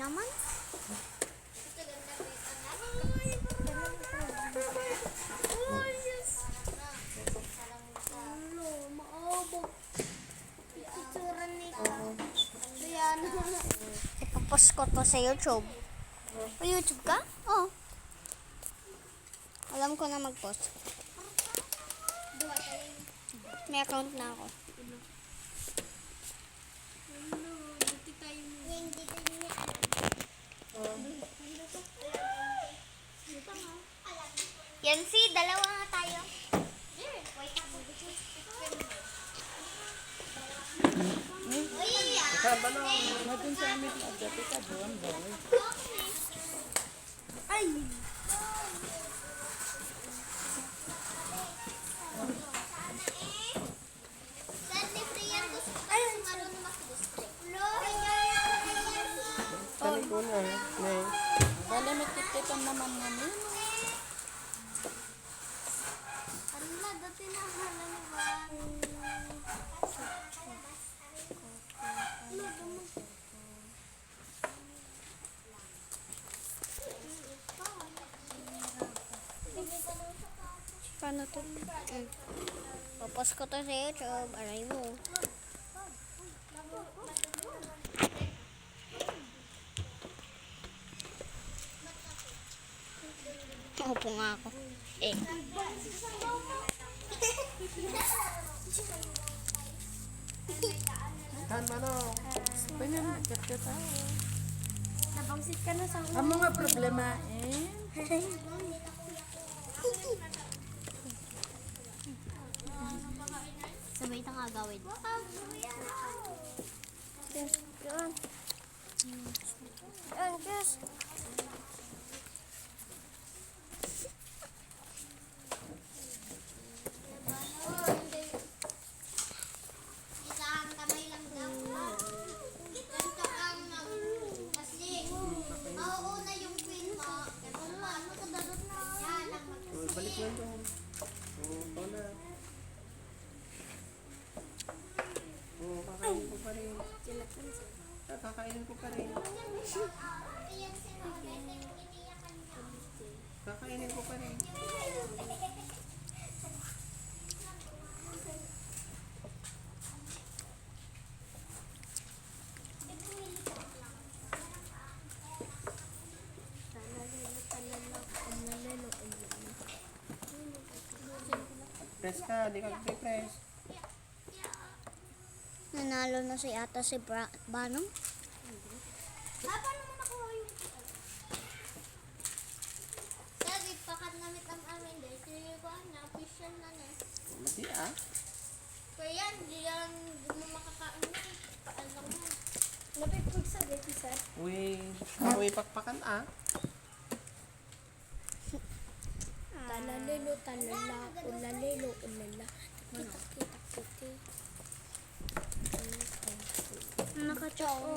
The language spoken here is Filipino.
naman. Ipapost ko to sa YouTube. May YouTube ka? Oo. Alam ko na mag-post. May account na ako. Yan si, dalawa nga tayo. Madun sa amin na dati ka doon, boy. Ay! Tali ko na, Nay. Bale, may titipan naman namin. Ala, dati na hala ni ba? Paano to? Popost ko to sa YouTube. Aray mo. Upo nga ako. Eh. Han, manong. Ganyan, kapit tayo. Nabangsit ka na sa Ang mga problema, eh. Sabay itang agawin. Yes, yun. Yan, yes. Balik mo doon. Oo, na. Oo, kakainin ko pa rin. Kakainin ko pa rin. Kakainin ko pa rin. Press ka, di ka press. Nanalo na si ata si Banong. Paano mo nakuha yung... Sabi, pakanamit ang amin dahil sige ko na, official na na. Mati ah. Kaya yan, di yan mo makakain na. Alam mo. Napipig sa gati, sir. Uy, ako'y pakpakan ah. Talalelo, talala, ulalelo, ulala. Kita. Nakachao.